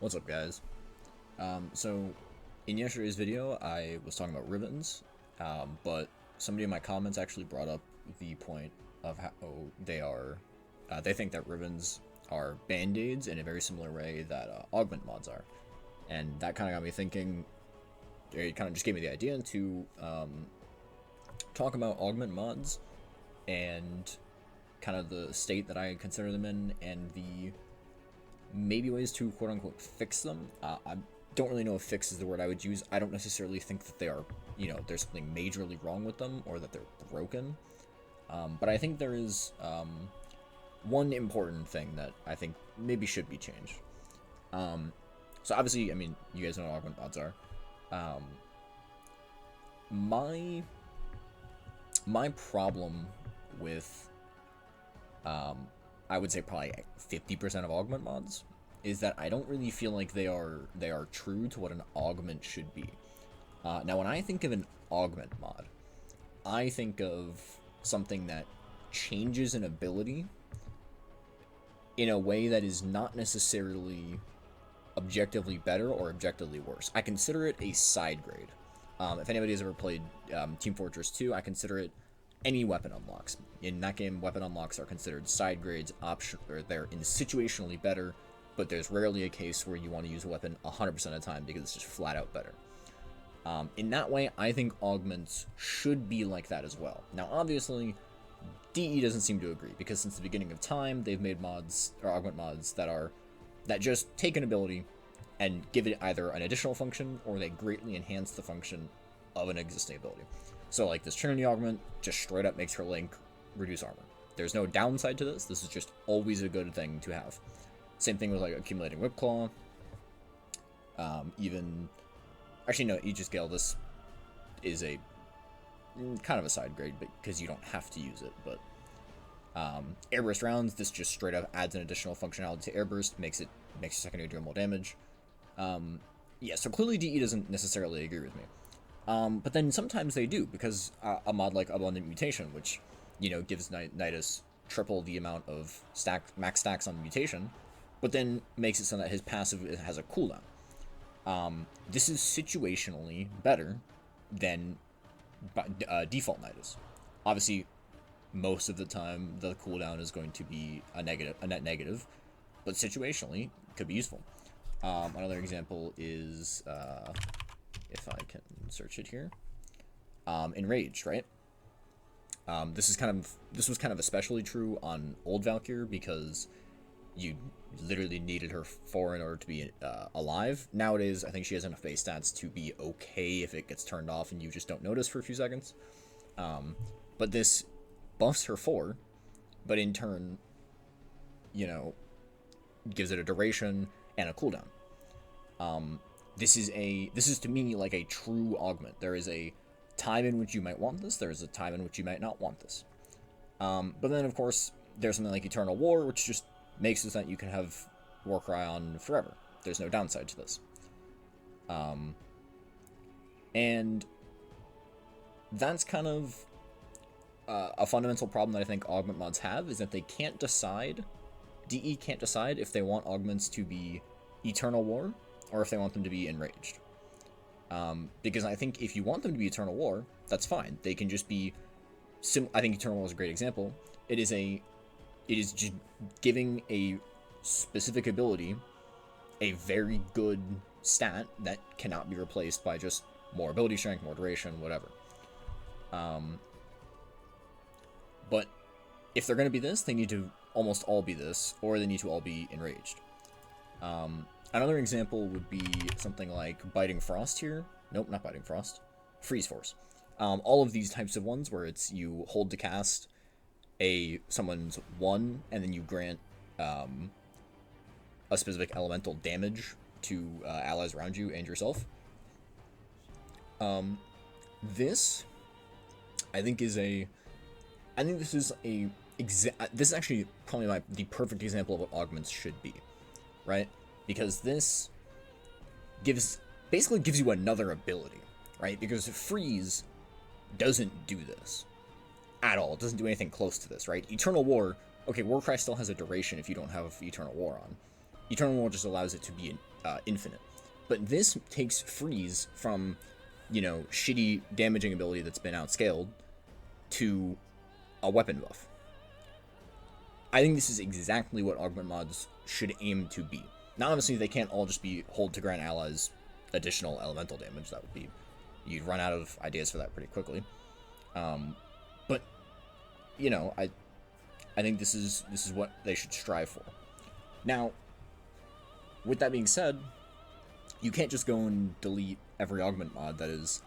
What's up, guys? So, in yesterday's video, I was talking about ribbons, but somebody in my comments actually brought up the point of how they think that ribbons are band-aids in a very similar way that augment mods are. And that kind of got me thinking, it kind of just gave me the idea to talk about augment mods and kind of the state that I consider them in and the maybe ways to quote-unquote fix them. I don't really know if fix is the word I would use. I don't necessarily think that they are, there's something majorly wrong with them or that they're broken. But I think there is one important thing that I think maybe should be changed. So obviously, I mean, you guys know what augment mods are. My problem with I would say probably 50% of augment mods is that I don't really feel like they are true to what an augment should be. Now, when I think of an augment mod, I think of something that changes an ability in a way that is not necessarily objectively better or objectively worse. I consider it a side grade. If anybody has ever played Team Fortress 2, I consider it any weapon unlocks. In that game, weapon unlocks are considered side grades, or they're situationally better, but there's rarely a case where you want to use a weapon 100% of the time because it's just flat out better. In that way, I think augments should be like that as well. Now, obviously, DE doesn't seem to agree, because since the beginning of time, they've made mods, or augment mods, that just take an ability and give it either an additional function, or they greatly enhance the function of an existing ability. So like this Trinity Augment just straight up makes her Link reduce armor. There's no downside to this. This is just always a good thing to have. Same thing with like accumulating Whip Claw. Actually no, Aegis Gale, this is a kind of a side grade because you don't have to use it, but Airburst rounds, this just straight up adds an additional functionality to Airburst, makes your secondary deal more damage. Yeah, so clearly DE doesn't necessarily agree with me. But then sometimes they do, because a mod like Abundant Mutation, which, gives Nidus triple the amount of max stacks on mutation, but then makes it so that his passive has a cooldown. This is situationally better than default Nidus. Obviously, most of the time the cooldown is going to be a net negative, but situationally could be useful. Another example is if I can search it here, Enraged, right? This was kind of especially true on old Valkyr because you literally needed her 4 in order to be alive. Nowadays, I think she has enough base stats to be okay if it gets turned off and you just don't notice for a few seconds. But this buffs her 4, but in turn, gives it a duration and a cooldown. This is to me like a true augment. There is a time in which you might want this, there is a time in which you might not want this. But then, of course, there's something like Eternal War, which just makes it so that you can have Warcry on forever. There's no downside to this. And that's kind of a fundamental problem that I think augment mods have, is that they can't decide, DE can't decide if they want augments to be Eternal War or if they want them to be Enraged. Because I think if you want them to be Eternal War, that's fine. They can just be I think Eternal War is a great example. It is just giving a specific ability a very good stat that cannot be replaced by just more ability strength, more duration, whatever. But if they're going to be this, they need to almost all be this, or they need to all be Enraged. Another example would be something like Biting Frost here. Nope, not Biting Frost. Freeze Force. All of these types of ones where it's you hold to cast someone's 1, and then you grant a specific elemental damage to allies around you and yourself. This, I think, this is actually probably the perfect example of what augments should be, right? Because this basically gives you another ability, right? Because Freeze doesn't do this at all. It doesn't do anything close to this, right? Eternal War, okay, Warcry still has a duration if you don't have Eternal War on. Eternal War just allows it to be infinite. But this takes freeze from, you know, shitty damaging ability that's been outscaled to a weapon buff. I think this is exactly what augment mods should aim to be. Now, obviously, they can't all just be hold to grant allies additional elemental damage. That would be, you'd run out of ideas for that pretty quickly. But you know, I think this is what they should strive for. Now, with that being said, you can't just go and delete every augment mod that is,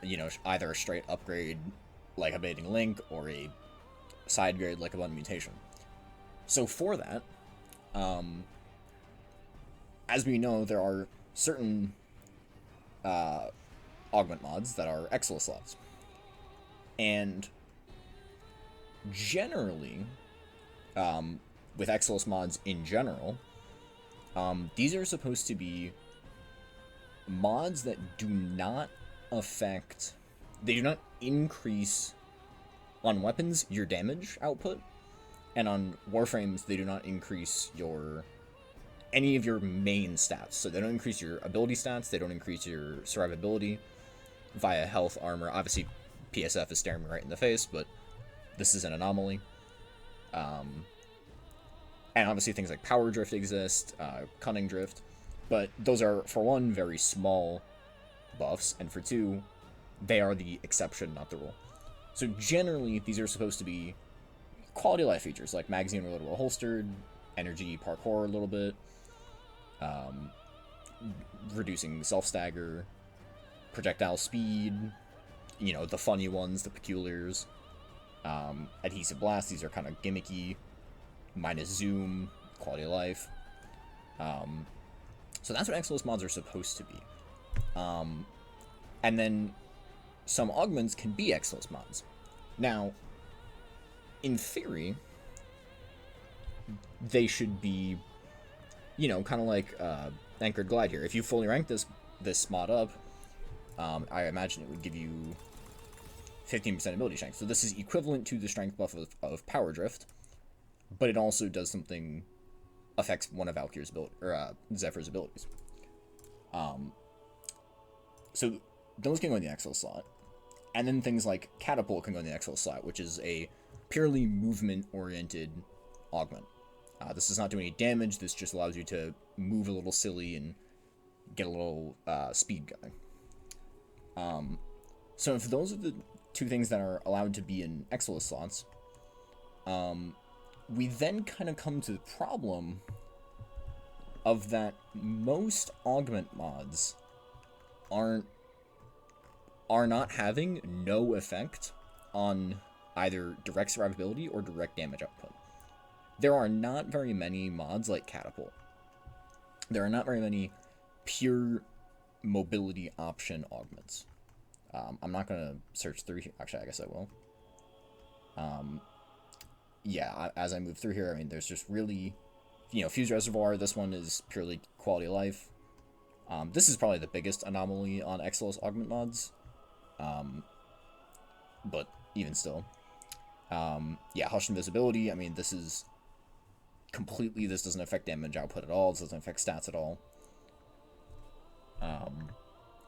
you know, either a straight upgrade like Abating Link or a side grade like Abundant Mutation. So for that, as we know, there are certain augment mods that are Exilus slots. And generally, with Exilus mods in general, these are supposed to be mods that do not affect, they do not increase on weapons your damage output, and on Warframes they do not increase your any of your main stats. So they don't increase your ability stats, they don't increase your survivability via health, armor. Obviously PSF is staring me right in the face, but this is an anomaly. And obviously things like power drift exist, cunning drift, but those are, for one, very small buffs, and for two, they are the exception, not the rule. So generally, these are supposed to be quality of life features, like magazine reloadable holstered, energy parkour a little bit, reducing self-stagger, projectile speed, you know, the funny ones, the peculiars, adhesive blast, these are kind of gimmicky, minus zoom, quality of life. So that's what Exilus mods are supposed to be. And then some augments can be Exilus mods. Now, in theory, they should be, you know, kind of like Anchored Glide here. If you fully rank this mod up, I imagine it would give you 15% ability strength. So this is equivalent to the strength buff of Power Drift, but it also does something, affects one of Valkyr's ability, or Zephyr's abilities. So those can go in the Exilus slot, and then things like Catapult can go in the Exilus slot, which is a purely movement-oriented augment. This does not do any damage. This just allows you to move a little silly and get a little speed going. So if those are the two things that are allowed to be in Exilus slots, we then kind of come to the problem of that most augment mods are not having no effect on either direct survivability or direct damage output. There are not very many mods like Catapult. There are not very many pure mobility option augments. I'm not going to search through here. Actually, I guess I will. Yeah, as I move through here, I mean, there's just really, you know, Fused Reservoir, this one is purely quality of life. This is probably the biggest anomaly on Exilus augment mods. But even still. Yeah, Hushed Invisibility, I mean, this is completely, this doesn't affect damage output at all, this doesn't affect stats at all.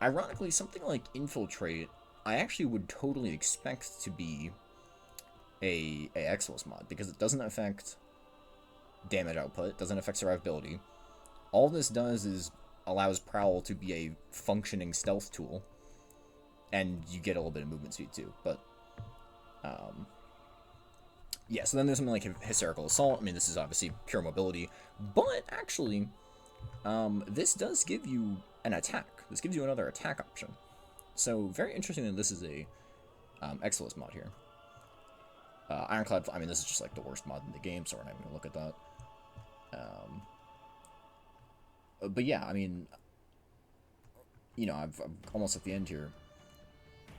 Ironically, something like Infiltrate, I actually would totally expect to be a Exilus mod, because it doesn't affect damage output, it doesn't affect survivability. All this does is allows Prowl to be a functioning stealth tool, and you get a little bit of movement speed too, but yeah, so then there's something like Hysterical Assault. I mean, this is obviously pure mobility, but actually, this does give you an attack. This gives you another attack option. So, very interesting that this is a Exilus mod here. Ironclad, I mean, this is just like the worst mod in the game, so we're not even going to look at that. But yeah, I mean, you know, I'm almost at the end here.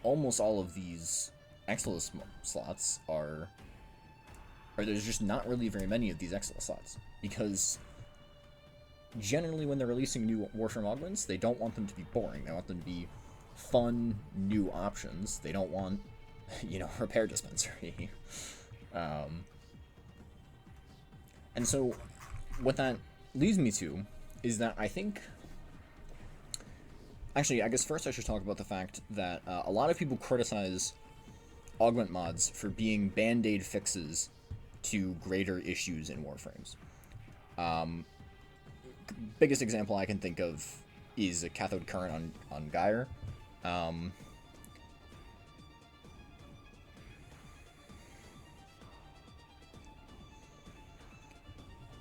Almost all of these Exilus slots are there's just not really very many of these Exilus slots, because generally when they're releasing new Warframe augments, they don't want them to be boring. They want them to be fun, new options. They don't want, you know, repair dispensary. And so what that leads me to is that I think... Actually, I guess first I should talk about the fact that a lot of people criticize Augment mods for being band-aid fixes to greater issues in Warframes. Biggest example I can think of is a cathode current on Gyre.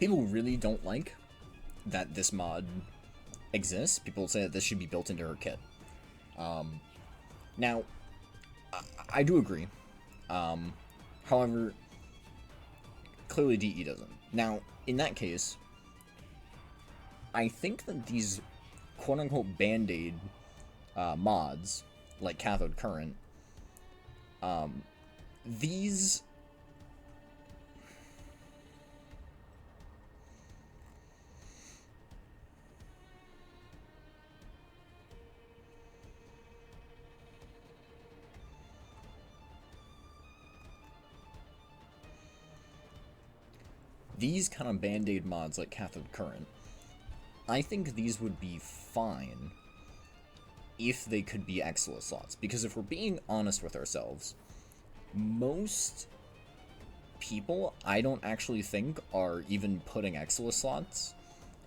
People really don't like that this mod exists. People say that this should be built into her kit. Now, I do agree. However, clearly DE doesn't. Now, in that case, I think that these quote-unquote band-aid mods, like cathode current, these... These kind of band-aid mods like cathode current, I think these would be fine if they could be Exilus slots. Because if we're being honest with ourselves, most people, I don't actually think, are even putting Exilus slots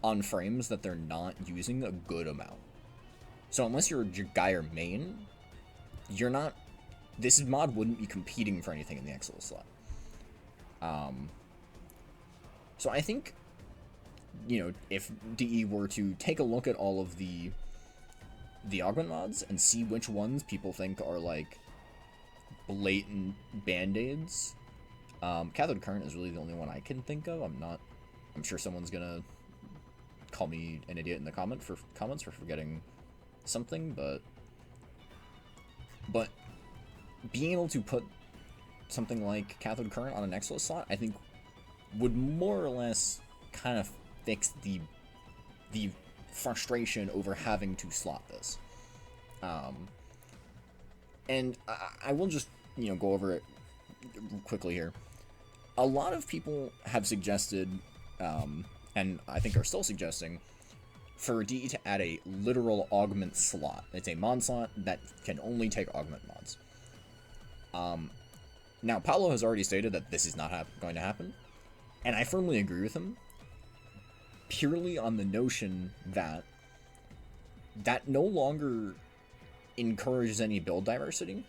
on frames that they're not using a good amount. So unless you're a Gyre main, you're not... This mod wouldn't be competing for anything in the Exilus slot. So I think, you know, if DE were to take a look at all of the Augment mods and see which ones people think are, like, blatant band-aids, Cathode Current is really the only one I can think of. I'm sure someone's gonna call me an idiot in the comments for forgetting something, but being able to put something like Cathode Current on an Exilus slot, I think, would more or less kind of fix the frustration over having to slot this. And I will just, you know, go over it quickly here. A lot of people have suggested, and I think are still suggesting, for DE to add a literal Augment slot. It's a mod slot that can only take Augment mods. Now, Paolo has already stated that this is not going to happen. And I firmly agree with him, purely on the notion that that no longer encourages any build diversity,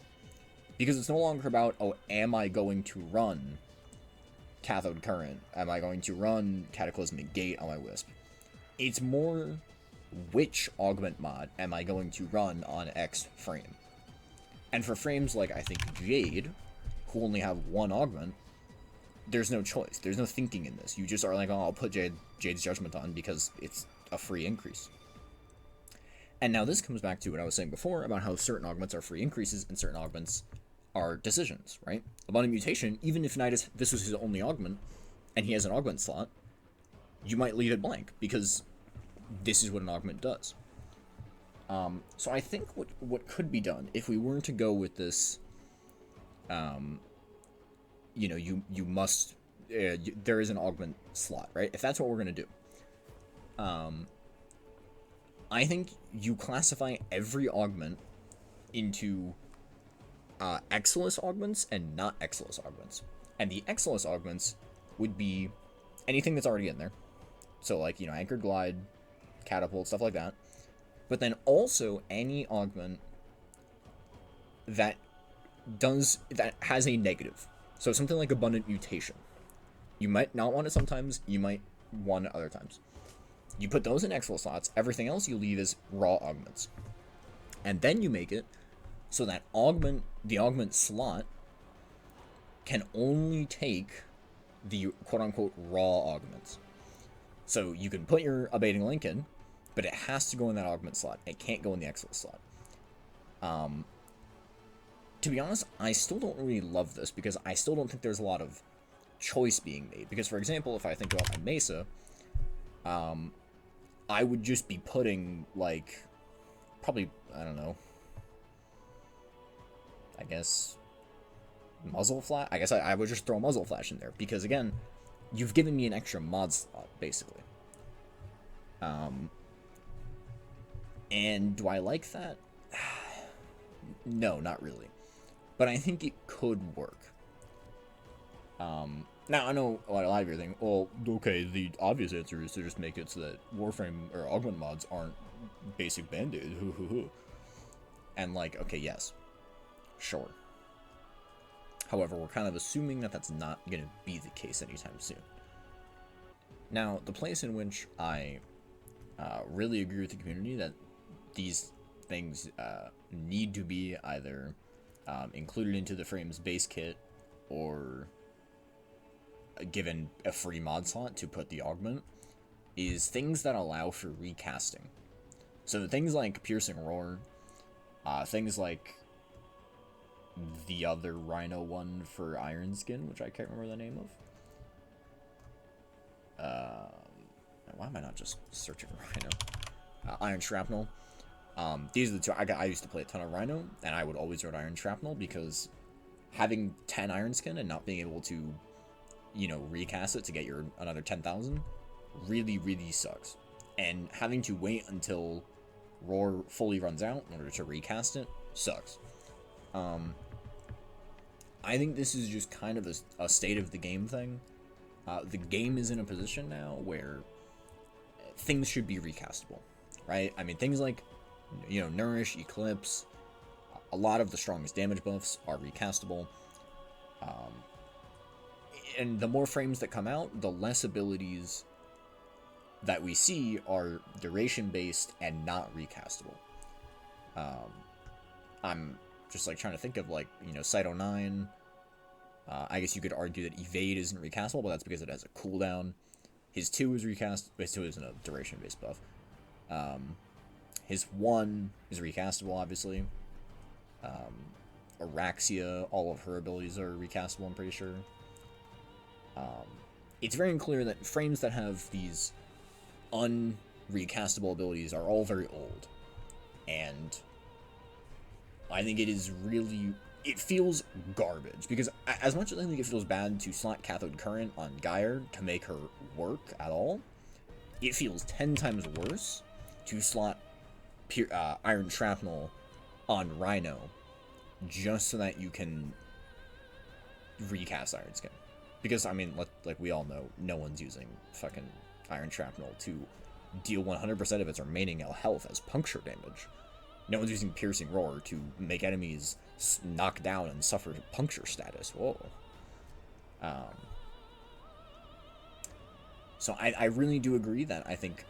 because it's no longer about, oh, am I going to run Cathode Current? Am I going to run Cataclysmic Gate on my Wisp? It's more, which Augment mod am I going to run on X frame? And for frames like, I think, Jade, who only have one Augment, there's no choice. There's no thinking in this. You just are like, oh, I'll put Jade's Judgment on because it's a free increase. And now this comes back to what I was saying before about how certain augments are free increases and certain augments are decisions, right? Abundant Mutation, even if Nidus, this was his only augment, and he has an augment slot, you might leave it blank because this is what an augment does. So I think what could be done if we were to go with this, you know, you must, there is an augment slot, right? If that's what we're going to do, I think you classify every augment into Exilus augments and not Exilus augments. And the Exilus augments would be anything that's already in there. So, like, you know, Anchored Glide, Catapult, stuff like that. But then also any augment that has a negative. So something like Abundant Mutation. You might not want it sometimes, you might want it other times. You put those in Exilus slots, everything else you leave is raw augments. And then you make it so that the augment slot can only take the quote-unquote raw augments. So you can put your Abating Link in, but it has to go in that augment slot. It can't go in the Exilus slot. To be honest, I still don't really love this because I still don't think there's a lot of choice being made. Because, for example, if I think about my Mesa, I would just be putting, like, probably, I don't know, I guess, Muzzle Flash? I guess I would just throw Muzzle Flash in there. Because, again, you've given me an extra mod slot, basically. Um, and do I like that? No, not really. But I think it could work. Now, I know a lot of you are thinking, well, okay, the obvious answer is to just make it so that Warframe or Augment mods aren't basic Band-Aid. And like, okay, yes, sure. However, we're kind of assuming that that's not going to be the case anytime soon. Now, the place in which I really agree with the community that these things need to be either included into the Frame's base kit or given a free mod slot to put the augment is things that allow for recasting. So things like Piercing Roar, things like the other Rhino one for Iron Skin, which I can't remember the name of. Why am I not just searching Rhino? Iron Shrapnel. These are the two. I used to play a ton of Rhino, and I would always run Iron Shrapnel because having 10 Iron Skin and not being able to, you know, recast it to get your another 10,000 really, really sucks. And having to wait until Roar fully runs out in order to recast it sucks. I think this is just kind of a state of the game thing. The game is in a position now where things should be recastable, right? I mean, things like, you know, Nourish, Eclipse, a lot of the strongest damage buffs are recastable. And the more frames that come out, the less abilities that we see are duration based and not recastable. I'm just like trying to think of, like, you know, Cyto 9. I guess you could argue that Evade isn't recastable, but that's because it has a cooldown. His 2 is recast. His 2 isn't a duration based buff. His 1 is recastable, obviously. Araxia, all of her abilities are recastable, I'm pretty sure. It's very clear that frames that have these unrecastable abilities are all very old. And I think it is really... It feels garbage, because as much as I think it feels bad to slot Cathode Current on Gyre to make her work at all, it feels 10 times worse to slot Iron Shrapnel on Rhino just so that you can recast Iron Skin. Because, I mean, like we all know, no one's using fucking Iron Shrapnel to deal 100% of its remaining health as puncture damage. No one's using Piercing Roar to make enemies knock down and suffer puncture status. Whoa. So I really do agree that I think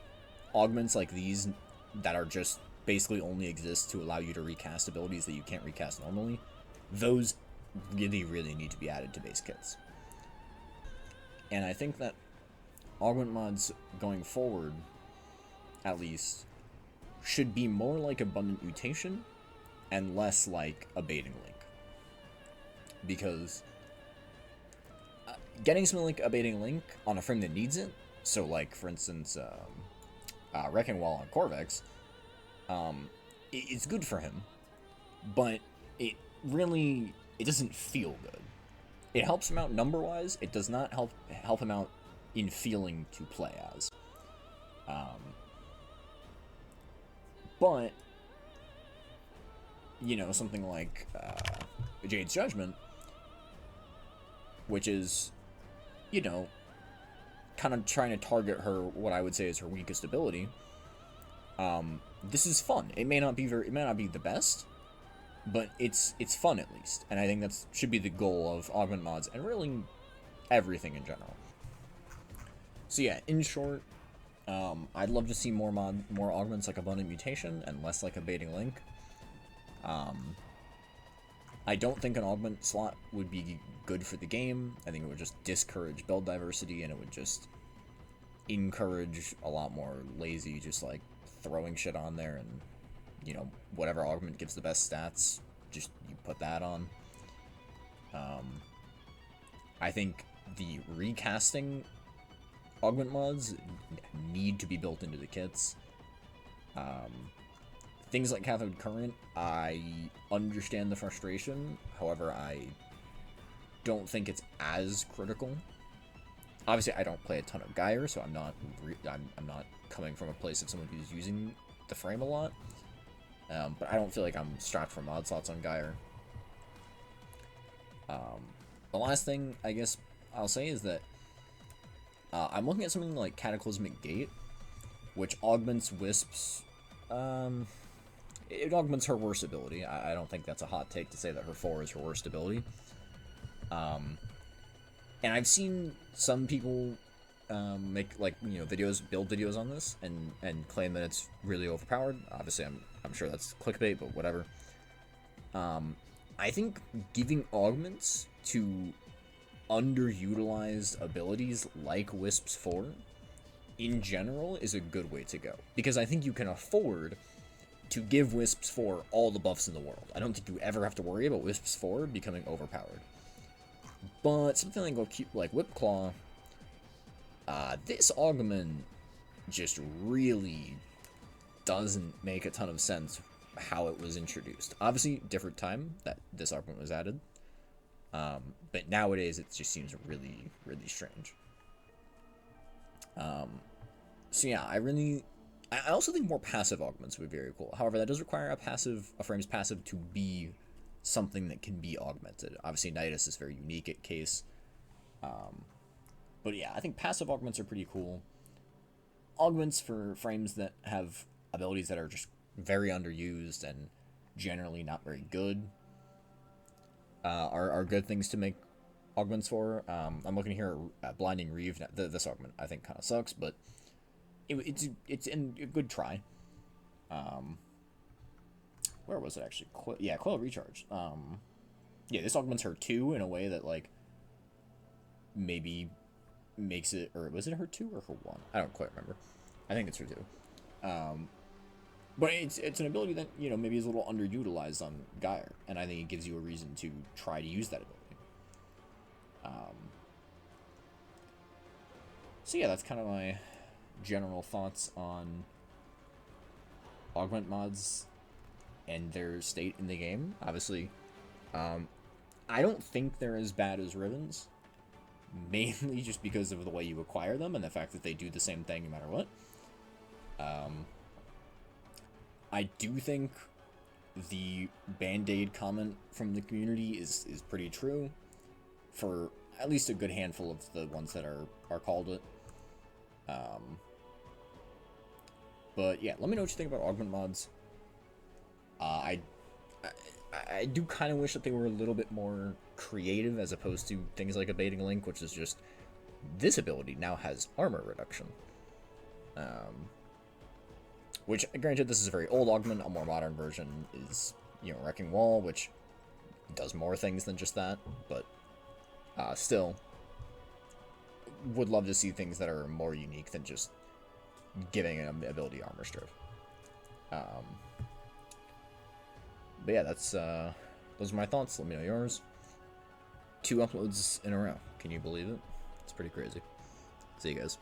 augments like these that are just basically only exist to allow you to recast abilities that you can't recast normally, those really, really need to be added to base kits. And I think that augment mods going forward, at least, should be more like Abundant Mutation and less like Abating Link. Because getting something like Abating Link on a frame that needs it, so like, for instance, Wrecking Wall on Corvex, it's good for him, but it doesn't feel good. It helps him out number-wise. It does not help him out in feeling to play as. But, you know, something like Jade's Judgment, which is, you know, kind of trying to target her, what I would say is her weakest ability. This is fun. It may not be the best, but it's fun at least, and I think that should be the goal of augment mods and really everything in general. So yeah, in short, I'd love to see more augments like Abundant Mutation and less like Abating Link. I don't think an augment slot would be good for the game. I think it would just discourage build diversity, and it would just encourage a lot more lazy, just like throwing shit on there, and, you know, whatever augment gives the best stats, just you put that on. I think the recasting augment mods need to be built into the kits. Things like Cathode Current, I understand the frustration. However, I don't think it's as critical. Obviously, I don't play a ton of Geyer, so I'm not coming from a place of someone who's using the frame a lot. But I don't feel like I'm strapped for mod slots on Geyer. The last thing I guess I'll say is that I'm looking at something like Cataclysmic Gate, which augments Wisp's. It augments her worst ability. I don't think that's a hot take to say that her 4 is her worst ability. And I've seen some people make, like, you know, build videos on this, and claim that it's really overpowered. Obviously, I'm sure that's clickbait, but whatever. I think giving augments to underutilized abilities like Wisp's 4 in general is a good way to go, because I think you can afford to give Wisp's 4 all the buffs in the world. I don't think you ever have to worry about Wisp's 4 becoming overpowered. But something like Whip Claw, this augment just really doesn't make a ton of sense how it was introduced. Obviously, different time that this augment was added. But nowadays it just seems really, really strange. So yeah, I also think more passive augments would be very cool. However, that does require a frame's passive to be something that can be augmented. Obviously, Nidus is very unique at case. But yeah, I think passive augments are pretty cool. Augments for frames that have abilities that are just very underused and generally not very good are good things to make augments for. I'm looking here at Blinding Reeve. This augment I think kind of sucks, but it's a good try. Where was it actually? Coil Recharge. Yeah, this augments her 2 in a way that, like, maybe makes it, or was it her 2 or her 1? I don't quite remember. I think it's her 2. But it's an ability that, you know, maybe is a little underutilized on Geyer, and I think it gives you a reason to try to use that ability. So yeah, that's kind of my general thoughts on augment mods and their state in the game. Obviously, I don't think they're as bad as Ribbons, mainly just because of the way you acquire them and the fact that they do the same thing no matter what. I do think the Band-Aid comment from the community is pretty true for at least a good handful of the ones that are called it. But yeah, let me know what you think about augment mods. I do kind of wish that they were a little bit more creative as opposed to things like Abating Link, which is just, this ability now has armor reduction. Which, granted, this is a very old augment. A more modern version is, you know, Wrecking Wall, which does more things than just that, but still, would love to see things that are more unique than just giving an ability armor strip. But yeah, those are my thoughts. Let me know yours. 2 uploads in a row. Can you believe it? It's pretty crazy. See you guys.